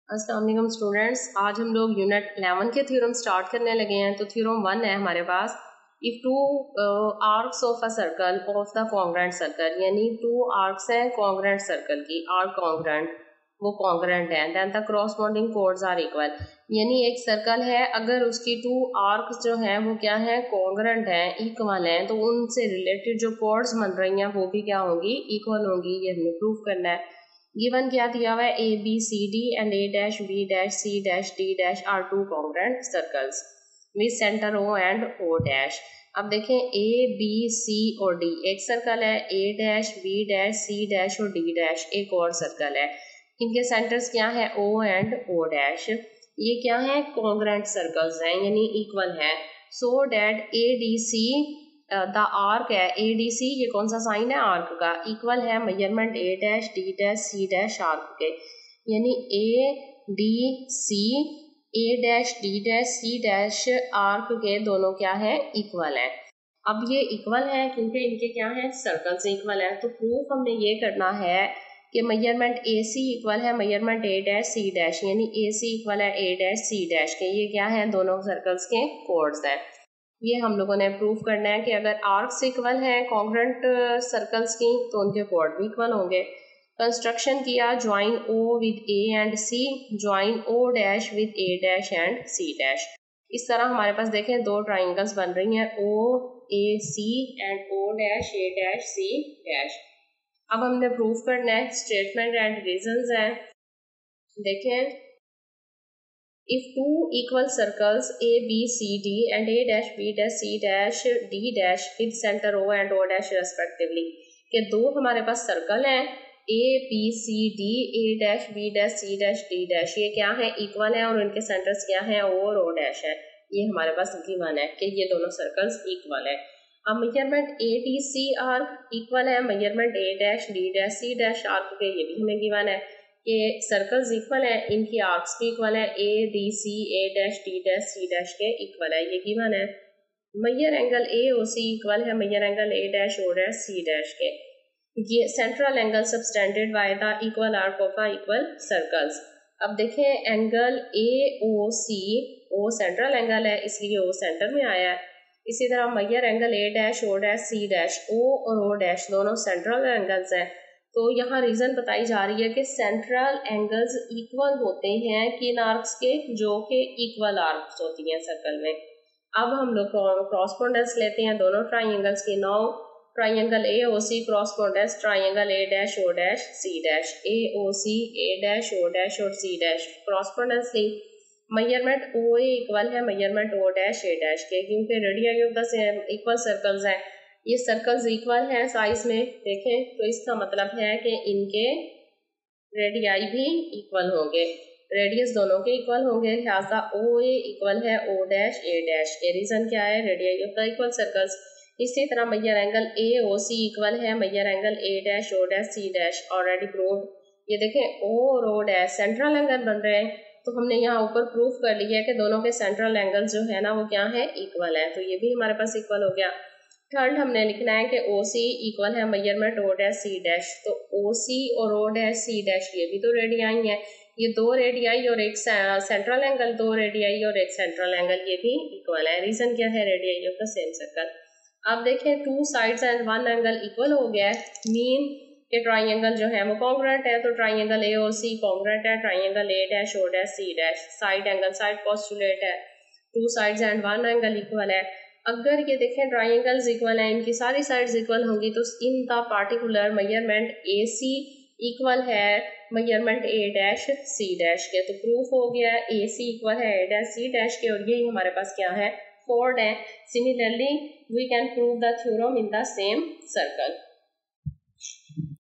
अस्सलाम वालेकुम स्टूडेंट्स, आज हम लोग यूनिट 11 के थ्योरम स्टार्ट करने लगे हैं। तो थ्योरम 1 है हमारे पास, if two arcs of a circle of the congruent circle, यानी टू आर्क्स हैं कॉन्ग्रेंट सर्कल की, आर्क कॉन्ग्रेंट, वो कॉन्ग्रेंट है, then the corresponding chords are equal. यानी एक सर्कल है, अगर उसकी टू आर्क्स जो हैं वो क्या है, कॉन्ग्रेंट है, इक्वल हैं, तो उनसे रिलेटेड जो कोड्स बन रही हैं वो भी क्या होंगी, इक्वल होंगी। ये हमें प्रूव करना है। गिवन क्या दिया हुआ है, A B C D and A dash B dash C dash D dash are two congruent circles with centre O and O dash. अब देखें, ए बी सी और डी एक सर्कल है, A dash B dash C dash और D dash एक और circle है। इनके सेंटर्स क्या है, ओ एंड ओ डैश। ये क्या है, कॉन्ग्रेंट सर्कल्स हैं, यानी इक्वल है। So that A D see the arc है, ए डी सी, ये कौन सा साइन है, आर्क का, इक्वल है measurement A dash D dash C dash arc के। यानी A D C, A dash D dash C dash arc के दोनों क्या है, इक्वल है। अब ये इक्वल है क्योंकि इनके क्या है, सर्कल से इक्वल है। तो प्रूफ हमने ये करना है कि मेजरमेंट ए सी इक्वल है measurement A dash C dash, यानी ए सी इक्वल है ए डैश सी डैश के। ये क्या है, दोनों सर्कल्स के कोड्स हैं। ये हम लोगों ने प्रूव करना है कि अगर आर्क्स इक्वल हैं कॉन्ग्रेंट सर्कल्स की तो उनके कोड भी इक्वल होंगे। कंस्ट्रक्शन किया, join O with A and C, join O dash with A dash and C dash. इस तरह हमारे पास देखें दो ट्राइंगल्स बन रही हैं, O A C and O dash A dash C dash. अब हमने प्रूव करना है, स्टेटमेंट एंड रीजंस हैं। देखें, if two equal circles A, B, C, D and A dash, B dash, C dash, D dash with center O and O dash respectively, के दो हमारे पास circle हैं A, B, C, D, A dash, B dash, C dash, D dash, ये क्या है, equal है और इनके सेंटर्स क्या हैं, O और O dash है। ये हमारे पास गिवन है कि ये दोनों सर्कल्स इक्वल है। अब measurement A, D, C arc equal है measurement A dash, D dash, C dash arc के, ये भी हमें गिवन है। ये सर्कल्स इक्वल है, इनकी आर्क्स भी इक्वल है, A D C A dash D dash C dash के इक्वल है, ये गिवन है। Measure angle A O C equal है measure angle A dash O dash C dash के। ये central angle subtended by the equal arc of a equal circles. अब देखें, angle A O C, O central angle है इसलिए O centre में आया है। इसी तरह measure angle A dash O dash C dash, ओ और ओ डैश दोनों सेंट्रल एंगल्स हैं। तो यहाँ रीजन बताई जा रही है कि सेंट्रल एंगल्स इक्वल होते हैं किन आर्क्स के, जो कि इक्वल आर्क्स होती हैं सर्कल में। अब हम लोग क्रॉसपोंडेंस लेते हैं दोनों ट्राइंगल्स की। Now triangle A O C correspondence triangle A dash O dash C dash, A O C A dash O dash और सी डैश क्रॉसपोंडेंस ली। मेजरमेंट ओ ए इक्वल है measurement O dash A dash के, क्योंकि radius of the equal circles हैं। ये circles equal हैं size में, देखें तो इसका मतलब है कि इनके रेडियाई भी इक्वल होंगे, रेडियस दोनों के इक्वल होंगे, लिहाजा ओ ए इक्वल है ओ डैश ए डैश के। रीजन क्या है, radii of the equal circles. इसी तरह measure angle A O C equal है measure angle A dash O dash C dash, already proved. ये देखें, ओ और ओ डैश सेंट्रल एंगल बन रहे हैं, तो हमने यहाँ ऊपर प्रूफ कर लिया है कि दोनों के सेंट्रल एंगल जो है ना वो क्या है, इक्वल है। तो ये भी हमारे पास इक्वल हो गया। थर्ड हमने लिखना है कि ओ सी इक्वल है measurement O dash C dash. तो ओ सी और ओ डैश सी डैश ये भी तो रेडियाई है, ये दो रेडियाई और एक सेंट्रल एंगल, दो रेडियाई और एक सेंट्रल एंगल, ये भी इक्वल है। रीजन क्या है, radii of the same circle. अब देखें, to sides and one angle equal हो गया है, मीन के ट्राइंगल जो है वो कॉन्ग्रेंट है। तो triangle A O C congruent है triangle A dash O dash C dash. Side angle side postulate है, two sides and one angle equal है। अगर ये देखें ट्राइंगल्स इक्वल हैं, इनकी सारी साइड्स इक्वल होंगी, तो in the particular measurement A C equal है measurement A dash C dash के। तो प्रूफ हो गया ए सी इक्वल है ए डैश सी डैश के, और यही हमारे पास क्या है, कोड है। Similarly we can prove the theorem in the same circle.